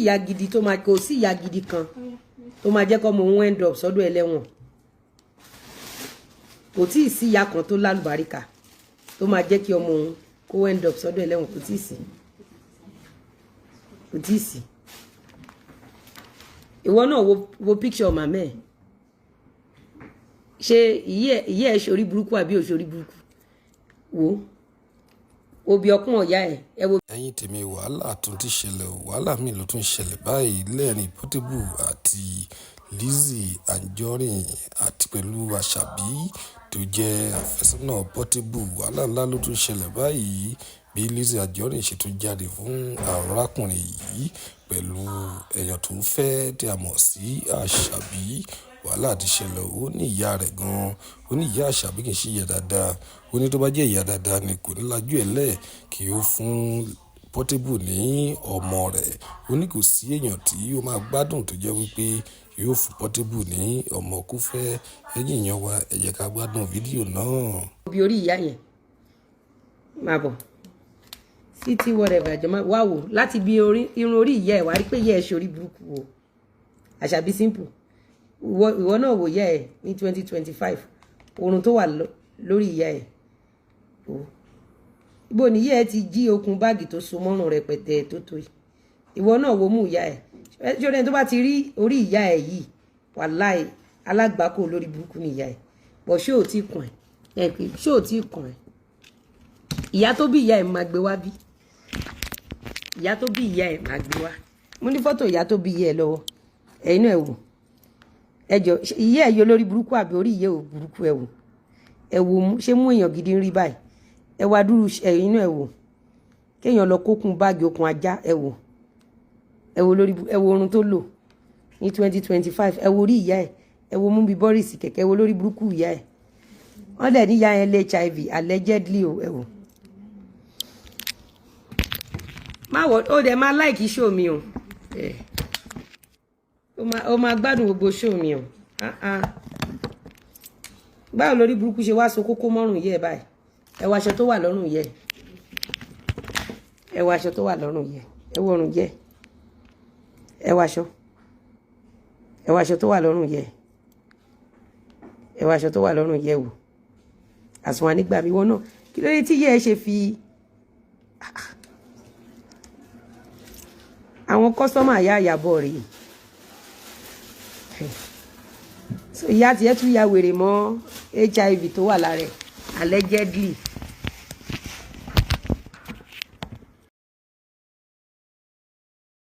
ìyá gidi tó máa kò sí ìyá gidi kan tó máa jẹ́ kó ọmọ òun end up sọ́dọ̀ ẹlẹ́wọ̀n kò tí ì sí ìyá kan tó lálùbáríkà tó máa jẹ́ kí ọmọ òun kó end up sọ́dọ̀ ẹlẹ́wọ̀n kò tí ì sí kò tí ì sí ìwọ náà wo picture màmá ẹ̀ ṣe ìyẹ́ ẹ̀ ṣorí burúkú àbí òṣorí burúkú wo òbí ọkùn ọ̀yá ẹ̀ ẹ wo. ẹ̀yin tèmi wàhálà tún ti ṣẹlẹ̀ wàhálà míì ló tún ṣẹlẹ̀ báyìí lẹ́rìn Portable àti Lizzy Anjorin àti pẹ̀lú Àṣàbí tó jẹ́ àfẹ́sọ́nà Portable wàhálà ńlá ló tún ṣẹlẹ̀ báyìí bí Lizzy Anjorin ṣe tún jáde fún arákùnrin yìí pẹ̀lú èèyàn tó ń fẹ́ tí a mọ̀ sí Àṣàbí wàhálà ti ṣẹlẹ̀ ó ní ìyá rẹ̀ gan-an ó ní ìyá Àṣàbí kì í ṣe ìyá dáadáa ó ní tó bá jẹ́ ìyá dáadáa ni kò ní lajú ẹ̀ lẹ̀ kí ó fún Portable ní ọmọ rẹ̀ ó ní kò sí èèyàn tí ó máa gbádùn tó jẹ́ wípé yóò fún Portable ní ọmọ kó fẹ́ ẹ̀yin èèyàn wa ẹ jẹ́ ká gbádùn fídíò náà. bí orí ìyá yẹn máa bọ̀ títí whatever àjọmọ́ wá wò láti bí irun orí ìyá ẹ̀ wá rí pé ìyá ẹ̀ ṣe orí burúkú o Àṣàbí simple ìwọ náà wò yẹ ẹ ní 2025 oorun tó wà lórí ìyá ẹ ibo ni ìyá ẹ ti jí okùn báàgì tó so mọ́rùn rẹpẹtẹ tó tó yìí ìwọ náà wò mú ìyá ẹ ṣọlẹ tó bá ti rí orí ìyá ẹ yìí wàláì alágbàkó lórí burúkú ni ìyá ẹ bọ ṣé ò tí kàn ẹ ṣé ò tí kàn ẹ ìyá tó bí ìyá ẹ máa gbé wá bí ìyá tó bí ìyá ẹ máa gbé wá mo ní fọ́tò ìyá tó bí ìyá ẹ lọ́wọ́ ẹ̀yin náà ẹ wò ẹjọ ìyá ẹ yọ lórí burúkú àbí orí ìyá ò burúkú ẹ wò ṣé mú èèyàn gidi ń rí báyìí ẹ wá dúró ẹ̀yin náà ẹ wò kéèyàn lọ kókun báàgì okùn ajá ẹ wò lórí ẹ wò orun tó lò ní 2025 ẹ wò orí ìyá ẹ wò mú bí Boris kẹ̀kẹ́ ẹ wò lórí burúkú ìyá ẹ wọ́n dẹ̀ níyà yẹn lé HIV allegedly o ẹ wò má wọ ó dẹ̀ máa láìkí show mi o ó máa gbádùn gbogbo show mi o báwo lórí burúkú ṣe wá so kókó mọ́rùn yẹ báyìí ẹ wọ aṣọ tó wà lọ́rùn yẹ ẹ wọ aṣọ tó wà lọ́rùn yẹ ẹ wọ ọrùn yẹ ẹ wọ aṣọ tó wà lọ́rùn yẹ ẹ wọ aṣọ tó wà lọ́rùn yẹ wò àsùnwọ̀n nígbà mi wọ́n náà kí ló dé tí yẹ ẹ ṣe fi àwọn kọ́sọ́mà àyà àyàbọ̀ rèé so ìyá tiẹ̀ tún ya wèrè mọ́ HIV tó wà lára ẹ̀ allegedly